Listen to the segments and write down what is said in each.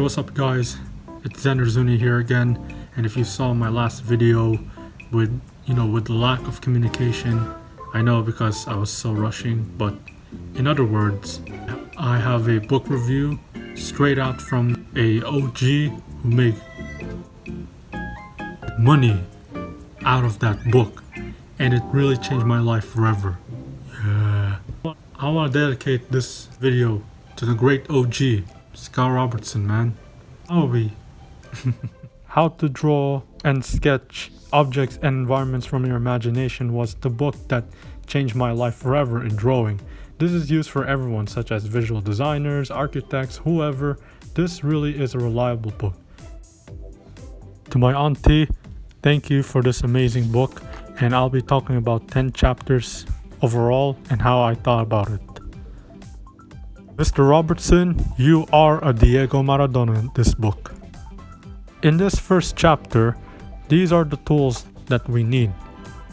what's up guys, it's ZennerZoniy here again, and if you saw my last video with the lack of communication, I know because I was so rushing, but in other words, I have a book review straight out from a OG who made money out of that book, and it really changed my life forever. Yeah. I want to dedicate this video to the great OG, Scott Robertson, man. How to Draw and Sketch Objects and Environments from Your Imagination was the book that changed my life forever in drawing. This is used for everyone, such as visual designers, architects, whoever. This really is a reliable book. To my auntie, thank you for this amazing book, and I'll be talking about 10 chapters overall and how I thought about it. Mr. Robertson, you are a Diego Maradona in this book. In this first chapter, these are the tools that we need.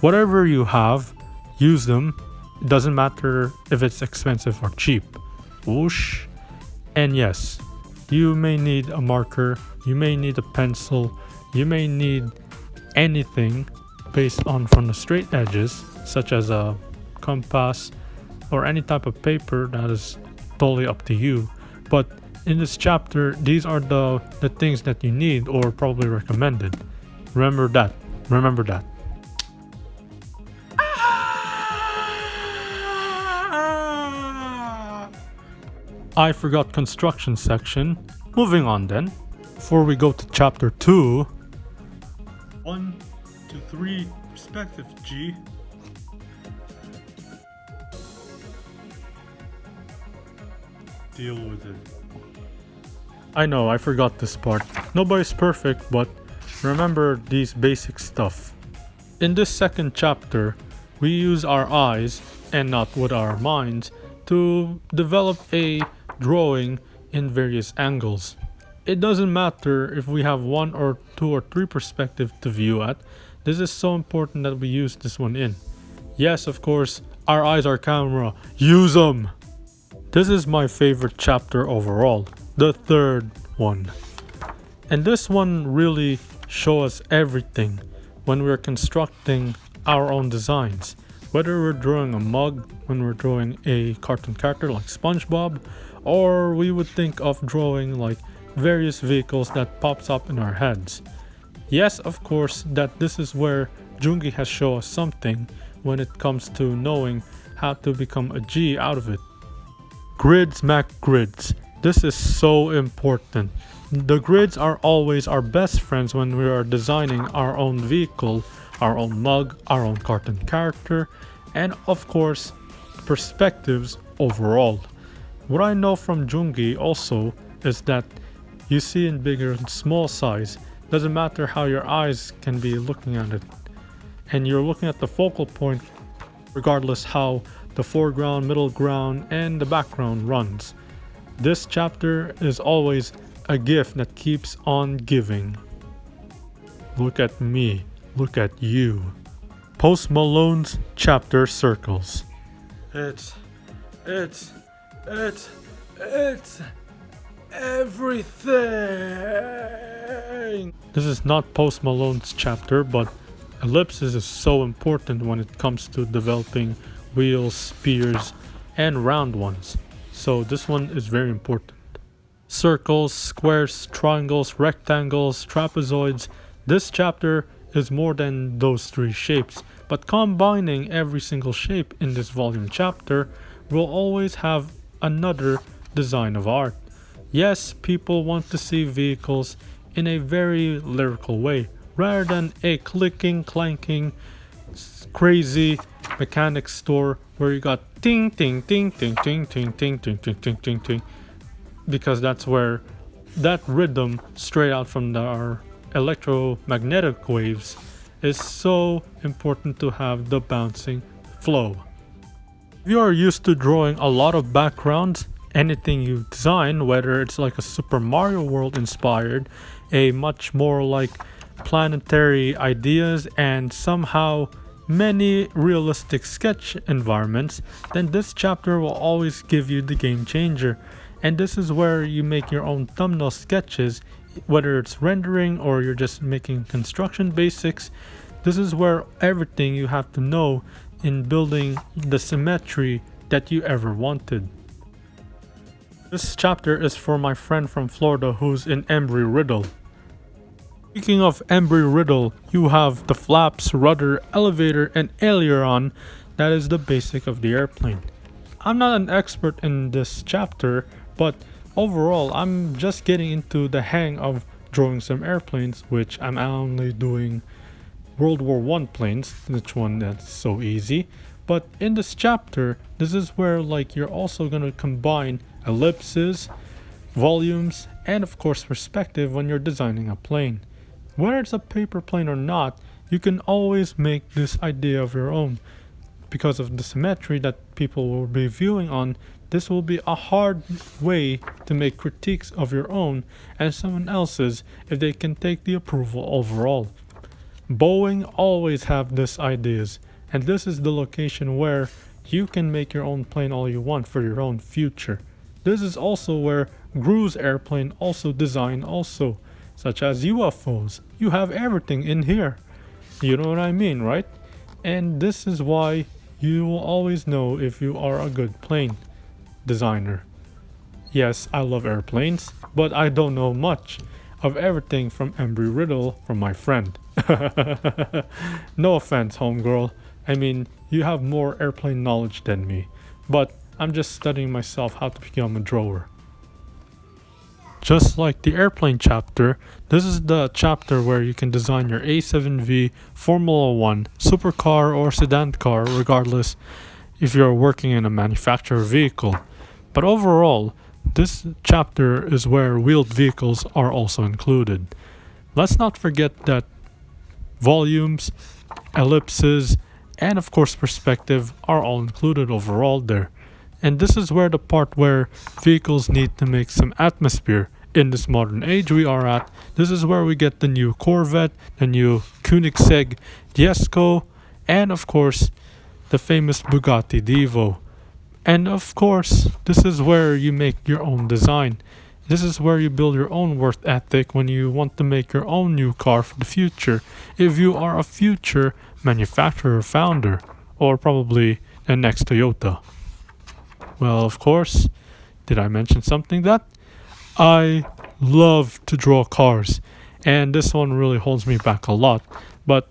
Whatever you have, use them. It doesn't matter if it's expensive or cheap. Whoosh. And yes, you may need a marker, you may need a pencil, you may need anything based on from the straight edges, such as a compass or any type of paper. That is totally up to you. But in this chapter, these are the things that you need or probably recommended. Remember that. I forgot construction section. Moving on then. Before we go to chapter 2. 1, 2, 3, perspective G. Deal with it. I know, I forgot this part. Nobody's perfect, but remember these basic stuff. In this second chapter, we use our eyes and not with our minds to develop a drawing in various angles. It doesn't matter if we have 1 or 2 or 3 perspectives to view at. This is so important that we use this one in. Yes, of course, our eyes are camera. Use them! This is my favorite chapter overall, the third one. And this one really shows us everything when we're constructing our own designs. Whether we're drawing a mug, when we're drawing a cartoon character like SpongeBob, or we would think of drawing like various vehicles that pops up in our heads. Yes, of course, that this is where Jungi has shown us something when it comes to knowing how to become a G out of it. Grids Mac grids. This is so important. The grids are always our best friends when we are designing our own vehicle, our own mug, our own cartoon character, and of course, perspectives overall. What I know from Jungi also is that you see in bigger and small size, doesn't matter how your eyes can be looking at it. And you're looking at the focal point regardless how the foreground, middle ground, and the background runs. This chapter is always a gift that keeps on giving. Look at me, look at you. Post Malone's chapter circles. It's everything. This is not Post Malone's chapter, but ellipses is so important when it comes to developing wheels, spears, and round ones. So this one is very important. Circles, squares, triangles, rectangles, trapezoids. This chapter is more than those 3 shapes, but combining every single shape in this volume chapter will always have another design of art. Yes, people want to see vehicles in a very lyrical way, rather than a clicking, clanking, crazy mechanic store where you got ting ting ting ting ting ting ting ting ting ting ting ting, because that's where that rhythm straight out from our electromagnetic waves is so important to have the bouncing flow. If you are used to drawing a lot of backgrounds, anything you design, whether it's like a Super Mario World inspired, a much more like planetary ideas, and somehow many realistic sketch environments, then this chapter will always give you the game changer. And this is where you make your own thumbnail sketches, whether it's rendering or you're just making construction basics. This is where everything you have to know in building the symmetry that you ever wanted. This chapter is for my friend from Florida who's in Embry-Riddle. Speaking of Embry-Riddle, you have the flaps, rudder, elevator, and aileron. That is the basic of the airplane. I'm not an expert in this chapter, but overall I'm just getting into the hang of drawing some airplanes, which I'm only doing World War I planes, which one that's so easy. But in this chapter, this is where you're also gonna combine ellipses, volumes, and of course perspective when you're designing a plane. Whether it's a paper plane or not, you can always make this idea of your own. Because of the symmetry that people will be viewing on, this will be a hard way to make critiques of your own and someone else's if they can take the approval overall. Boeing always have these ideas, and this is the location where you can make your own plane all you want for your own future. This is also where Gru's airplane also design also, such as UFOs. You have everything in here. You know what I mean, right? And this is why you will always know if you are a good plane designer. Yes, I love airplanes, but I don't know much of everything from Embry-Riddle from my friend. No offense, homegirl. I mean, you have more airplane knowledge than me, but I'm just studying myself how to become a drawer. Just like the airplane chapter, this is the chapter where you can design your A7V, Formula 1, supercar or sedan car, regardless if you're working in a manufacturer vehicle. But overall, this chapter is where wheeled vehicles are also included. Let's not forget that volumes, ellipses, and of course perspective are all included overall there. And this is where the part where vehicles need to make some atmosphere. In this modern age we are at, this is where we get the new Corvette, the new Koenigsegg Jesko, and of course the famous Bugatti Divo. And of course, this is where you make your own design. This is where you build your own work ethic when you want to make your own new car for the future. If you are a future manufacturer founder, or probably the next Toyota. Well, of course, did I mention something that? I love to draw cars, and this one really holds me back a lot, but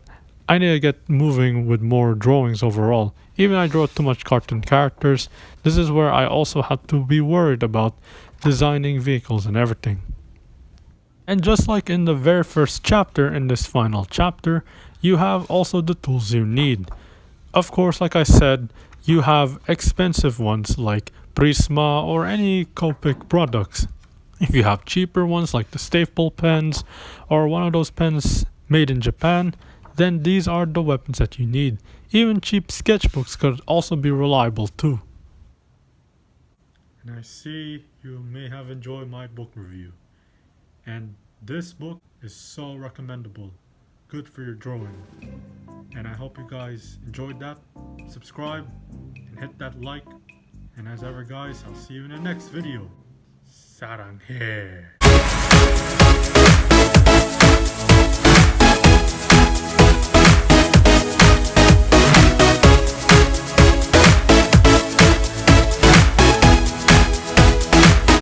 I need to get moving with more drawings overall. Even I draw too much cartoon characters. This is where I also have to be worried about designing vehicles and everything. And just like in the very first chapter, in this final chapter, you have also the tools you need. Of course, like I said, you have expensive ones like Prisma or any Copic products. If you have cheaper ones like the staple pens or one of those pens made in Japan, then these are the weapons that you need. Even cheap sketchbooks could also be reliable too. And I see you may have enjoyed my book review. And this book is so recommendable. Good for your drawing. And I hope you guys enjoyed that. Subscribe and hit that like. And as ever guys, I'll see you in the next video. Saranghe.